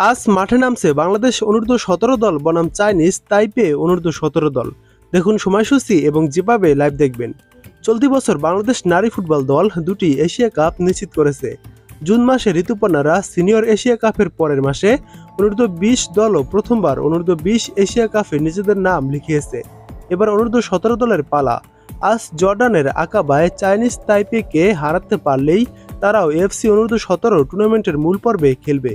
আজ মাঠে নামছে বাংলাদেশ অনূর্ধ্ব 17 দল বনাম চাইনিজ তাইপে অনূর্ধ্ব 17 দল। দেখুন সময়সূচি এবং যেভাবে লাইভ দেখবেন। চলতি বছর বাংলাদেশ নারী ফুটবল দল দুটি এশিয়া কাপ নিশ্চিত করেছে। জুন মাসে ঋতুপর্ণারা সিনিয়র এশিয়া কাপের পরের মাসে অনূর্ধ্ব 20 দলও প্রথমবার অনূর্ধ্ব 20 এশিয়া কাপে নিজেদের নাম লিখিয়েছে। এবার অনূর্ধ্ব 17 দলের পালা। আজ জর্ডানের আকাবায় চাইনিজ তাইপেকে হারাতে পারলেই তারাও এফসি অনূর্ধ্ব 17 টুর্নামেন্টের মূল পর্বে খেলবে।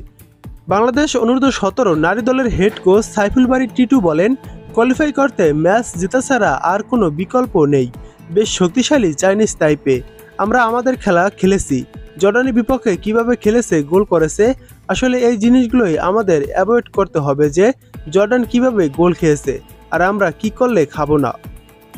বাংলাদেশ অনূর্ধ্ব 17 নারী দলের হেড কোচ সাইফুল বারী টিটু বলেন, কোয়ালিফাই করতে ম্যাচ জেতা ছাড়া আর কোনো বিকল্প নেই। বেশ শক্তিশালী চাইনিজ তাইপে। আমরা আমাদের খেলা খেলেছি। জর্ডানের বিপক্ষে কিভাবে খেলেছে, গোল করেছে, আসলে এই জিনিসগুলোই আমাদের অ্যাভয়েড করতে হবে যে জর্ডান কিভাবে গোল খেয়েছে আর আমরা কি করলে খাবো না।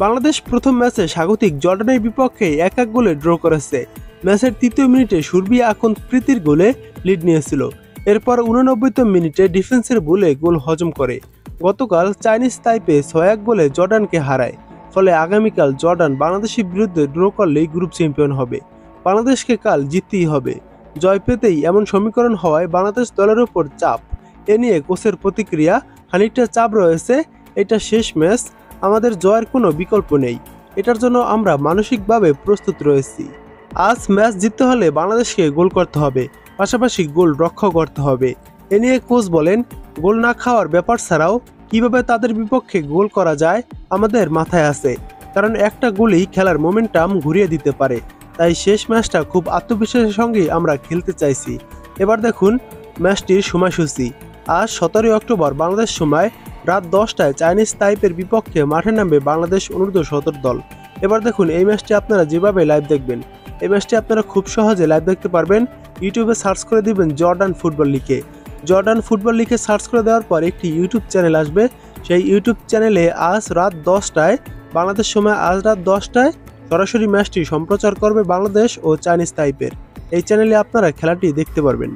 বাংলাদেশ প্রথম ম্যাচে স্বাগতিক জর্ডানের বিপক্ষে 1-1 গোলে ড্র করেছে। ম্যাচের 3য় মিনিটে সুরভি আখন্দ প্রীতির গোলে লিড নিয়েছিল। এরপর 89 মিনিটে ডিফেন্সের ভুলে গোল হজম করে গতকাল চাইনিজ তাইপে 6-1 গোলে জর্ডানকে হারায়। ফলে আগামীকাল জর্ডান বাংলাদেশের বিরুদ্ধে ড্র করলেই গ্রুপ চ্যাম্পিয়ন হবে। বাংলাদেশকে কাল জিততেই হবে। জয় পেতেই এমন সমীকরণ হওয়ায় বাংলাদেশ দলের উপর চাপ। এ নিয়ে কোচের প্রতিক্রিয়া, খানিকটা চাপ রয়েছে, এটা শেষ ম্যাচ, আমাদের জয়ের কোনো বিকল্প নেই। এটার জন্য আমরা মানসিকভাবে প্রস্তুত রয়েছি। আজ ম্যাচ জিততে হলে বাংলাদেশকে গোল করতে হবে, পাশাপাশি গোল রক্ষা করতে হবে। এ নিয়ে কোচ বলেন, গোল না খাওয়ার ব্যাপার ছাড়াও কিভাবে তাদের বিপক্ষে গোল করা যায় আমাদের মাথায় আছে, কারণ একটা গোলই খেলার মোমেন্টাম ঘুরিয়ে দিতে পারে। তাই শেষ ম্যাচটা খুব আত্মবিশ্বাসের সঙ্গে আমরা খেলতে চাইছি। এবার দেখুন ম্যাচটির সময়সূচি। আজ 17 অক্টোবর বাংলাদেশ সময় রাত 10টায় চাইনিজ তাইপের বিপক্ষে মাঠে নামবে বাংলাদেশ অনূর্ধ্ব 17 দল। এবার দেখুন এই ম্যাচটি আপনারা যেভাবে লাইভ দেখবেন, এই ম্যাচটি আপনারা খুব সহজে লাইভ দেখতে পারবেন। ইউটিউবে সার্চ করে দিবেন জর্ডান ফুটবল লিখে। জর্ডান ফুটবল লিখে সার্চ করে দেওয়ার পর একটি ইউটিউব চ্যানেল আসবে। সেই ইউটিউব চ্যানেলে আজ রাত 10টায় বাংলাদেশ সময় আজ রাত 10টায় সরাসরি ম্যাচটি সম্প্রচার করবে বাংলাদেশ ও চাইনিজ তাইপের। এই চ্যানেলে আপনারা খেলাটি দেখতে পারবেন।